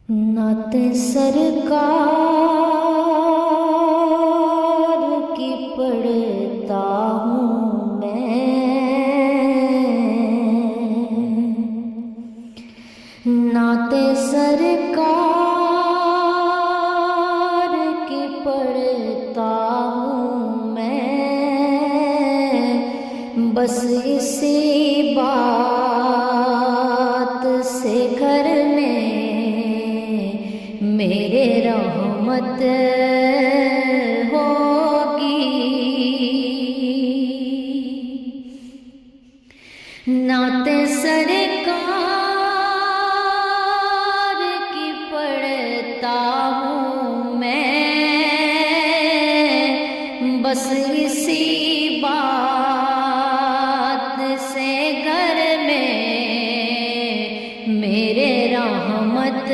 نعت سرکار کی پڑھتا ہوں میں، نعت سرکار کی پڑھتا ہوں میں، بس اسی بات سے گھر میں میرے رحمت ہوگی۔ نعت سرکار کی پڑھتا ہوں میں، بس اسی بات سے گھر میں میرے رحمت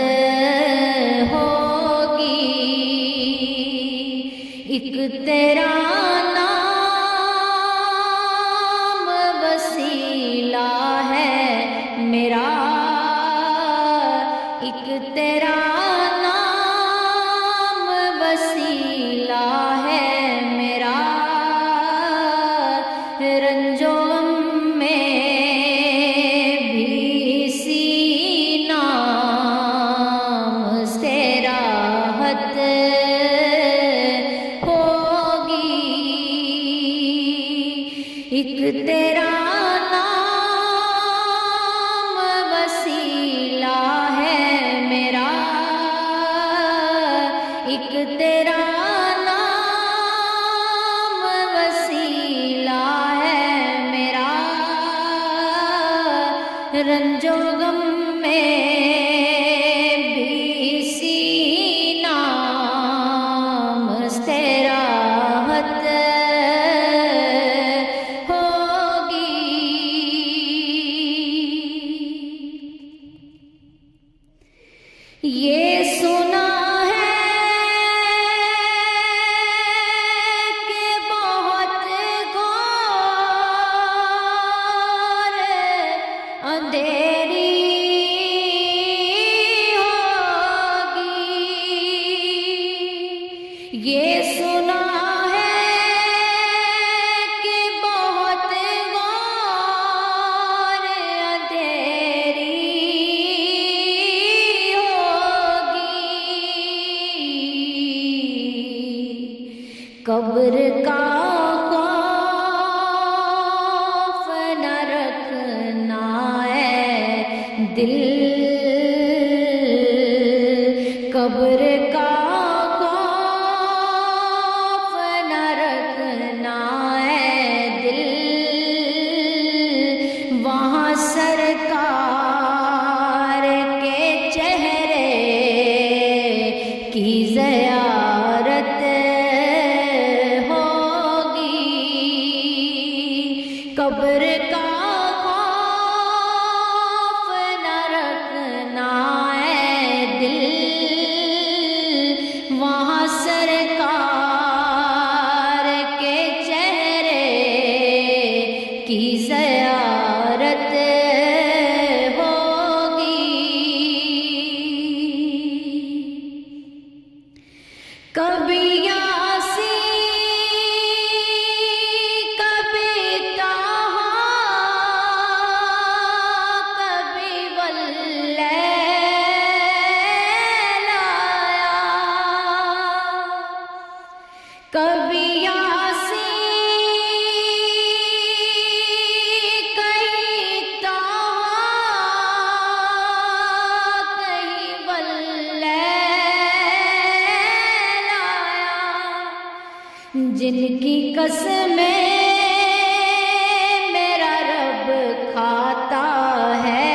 ایک تیرا نام وسیلہ ہے میرا، ایک تیرا نام وسیلہ ہے میرا، رنج و غم میں بھی اسی نام سے راحت ایک تیرا نام وسیلہ ہے میرا، ایک تیرا نام وسیلہ ہے میرا، رنج و غم میں بھی اسی نام سے راحت یہ سنا ہے کہ بہت گھور اندھیری ہوگی، یہ سنا ہے کہ بہت گھور اندھیری قبر کا خوف نہ رکھنا ہے دل، قبر کا خوف نہ رکھنا ہے دل، وہاں سرکار کے چہرے کی زیارت قبر کا خوف نہ رکھنا ہے دل، وہاں سرکار کے چہرے کی زیارت ہوگی۔ کبھی کبھی یاسی کہیں طٰہٰ کہیں واللیل آیا، جن کی قسمیں میرا رب کھاتا ہے،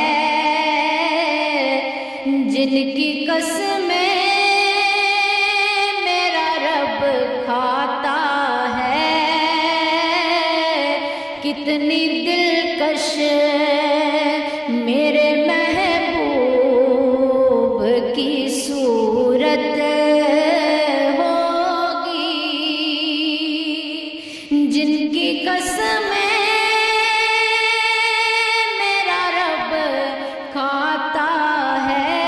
جن کی قسمیں کھاتا ہے، کتنی دلکش میرے محبوب کی صورت ہوگی، جن کی قسمیں میرا رب کھاتا ہے،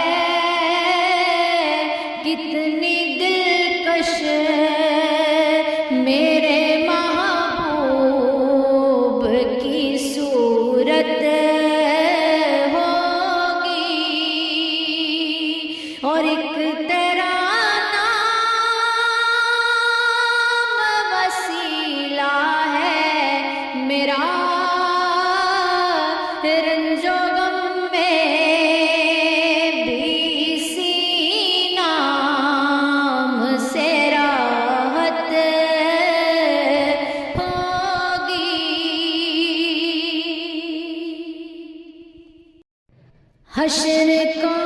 حشر کا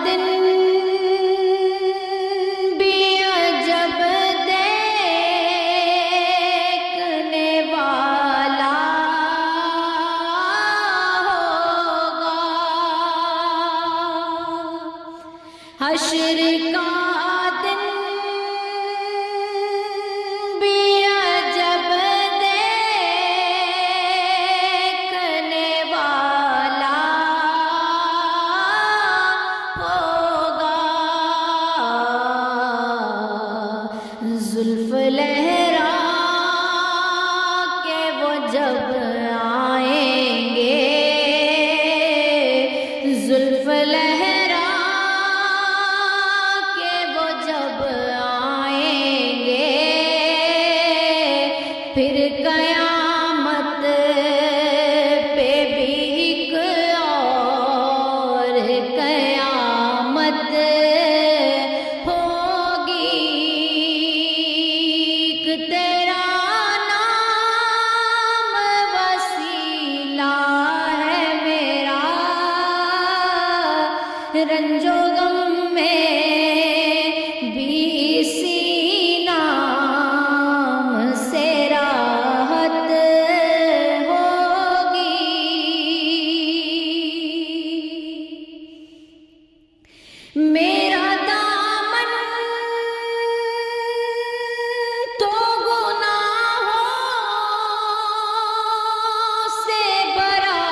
دن بھی عجب دیکھنے والا ہوگا، حشر کا دن بھی عجب دیکھنے والا ہوگا، زلف لہرا کے وہ جب آئیں گے، زلف لہرا کے وہ جب آئیں گے، پھر قیامت پہ بھی ایک اور قیامت ہوگی، کہ تیرا نام وسیلہ ہے میرا، رنج و غم میں بھی اسی نام سے راحت ہوگی، میرا دامن تو گناہوں سے بھرا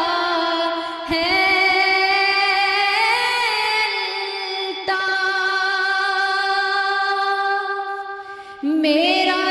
ہے، الطاف میرا